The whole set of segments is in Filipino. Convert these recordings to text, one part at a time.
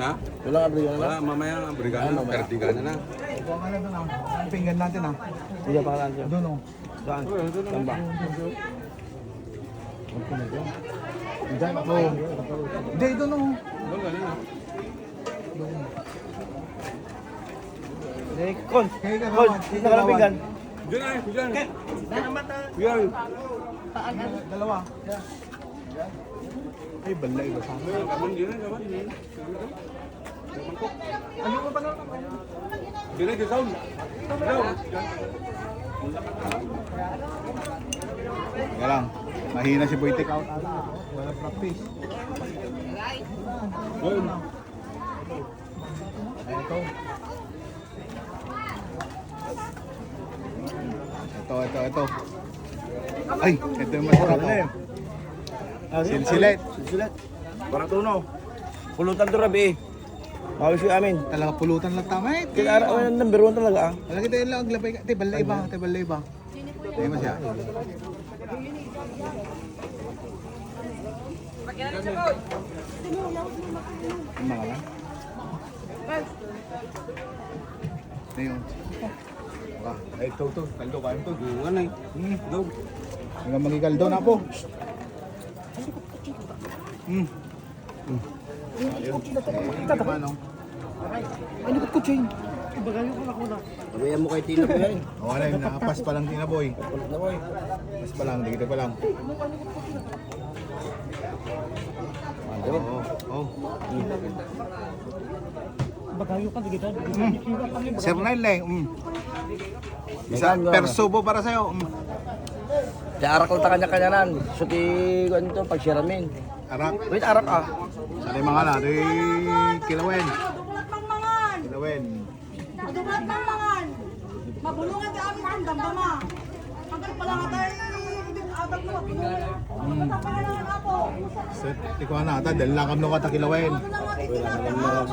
Na? Walang abrigan na. Wala, mamaya ang brigada na, perdigana na. Ito ang ano doon ah. Ang pinggan natin ah. Hindi pa kalaan siya. Doon oh. Saan? Saan ba? Diyan ako. Hindi, doon oh. Doon kanina. Eh, Kon! Kaya ka Kon! naman. Dito ka lang pinggan. Diyan ay, diyan. Diyan. Dalawa. Ay, balay ba sa amin? Kaman din, kaman din. Ano mo pa na? Diyan ay, sound. Kaya lang. Mahina si Boy take out. Wala practice. Doon. Ay, ito. Ito. Ay, ito yung masarap oh. Silsilet. Silsilet. Parang tuno. Pulutan to rabi eh. Mawis yung amin. Talaga pulutan lang tama eh. Kaya number 1 talaga ah. Talaga tayo lang ang glabay. Te, balay ba? Tayo mo siya. Ang mga lang. Ito yun. Ay, ito. Kaldo kayo ito. Bungan ay. Doon. Hanggang magikaldo na po. Ayun. Ay, likot ko, Chain. Ibagayo ko na ko na. Sabihan mo kay Tina po yan. O ano yun, nakapas pa lang Tina Boy. Palit na ko eh. Pas pa lang, dito pa lang. Oo. Bagayo ka, digita. Sir Nile eh. Isa, perso po para sa'yo. Di arak lang ta kanya-kanyanan. So ti, ganito, pagsiramin. Arak. Wait, arak ah. Sa mga na, di kilawen. Adulat mang mangan. Kilawen. Adulat mang mangan. Mabulungan ka amin ang damdama. Hanggang pala nga tayo atag mo. Matapangalan ako. Set, ikaw na ata, dahil lakam nung kata kilawen. Ano lang ang itinatawag?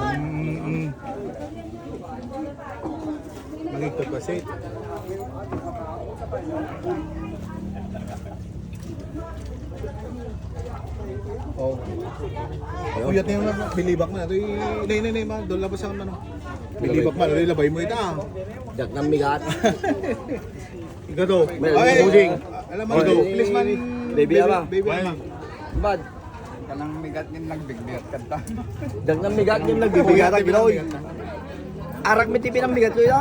Magigtod kasi. Oh. Kuyat na yung bilibak na. Ito yung ma. Doon labas ang ano. Bilibak ma. Ito labay mo ito ah. Dak ng bigat. Ikaw to. May Ay, buding. alam mo ito. Please man. Baby ama. Baby ama. Bad. Kanang migat nin nagbigbiyat kanta. Dak ng bigat yung nagbibigay ata biloy. Arak may tipi ng bigat ko ito.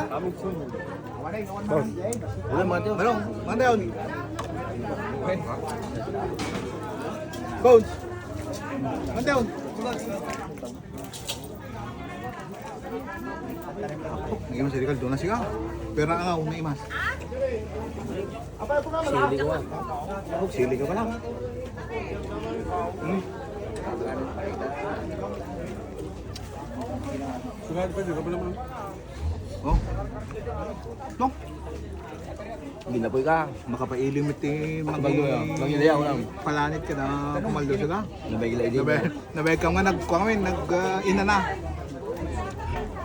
Ano mo ito? Ano? Manda yun. Coach. Manda yun. Ngayon si Ricardo na siya. Pero ang ako na imas. Sili ko ah. Sili ka pa lang. Sugat pa, di ka pa naman. Oh. No. Ginapoy ka. Makapailimit eh. Mangilayaw lang. Palanit ka na pumaldo sila. Nabay gila din. Nabay ka nga nag-kuha kami. Ina na.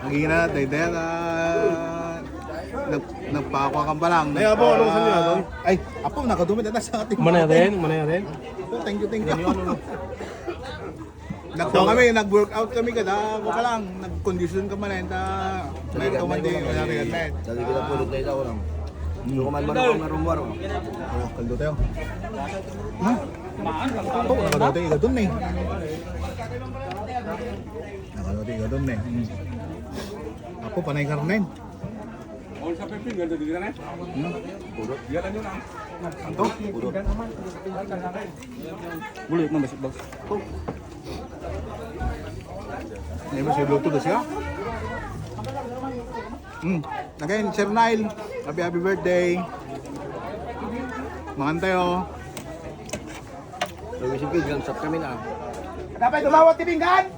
Nag-ina na. Dahil nagpakakuha ka pa lang. Ay, apo, ano sa niya, no? Ay, apo, nakadumi na sa ating. Manaya rin. Oh, thank you. Nagkuha kami, nag-workout kami kada. Ako pa lang, nag-condition ka man. Mayroon ka man din. Wala rin yan. Dali kita pulot na ito lang. Hindi ko man ako marumwaro. Oh, kaldo tayo. Ha? Ito, nakadode iga dun eh. Nakadode iga dun eh. Ako, panay karnen. All sa pepin, ganda di ka na. Puro. Diyan lang yun ah. Ito? Bulit na basik box. Ngayon mo siya luto na siya. Again, Sir Nile, happy birthday. Makan tayo. So, isipin, gansap kami na. Dapat dumawat tibinggan!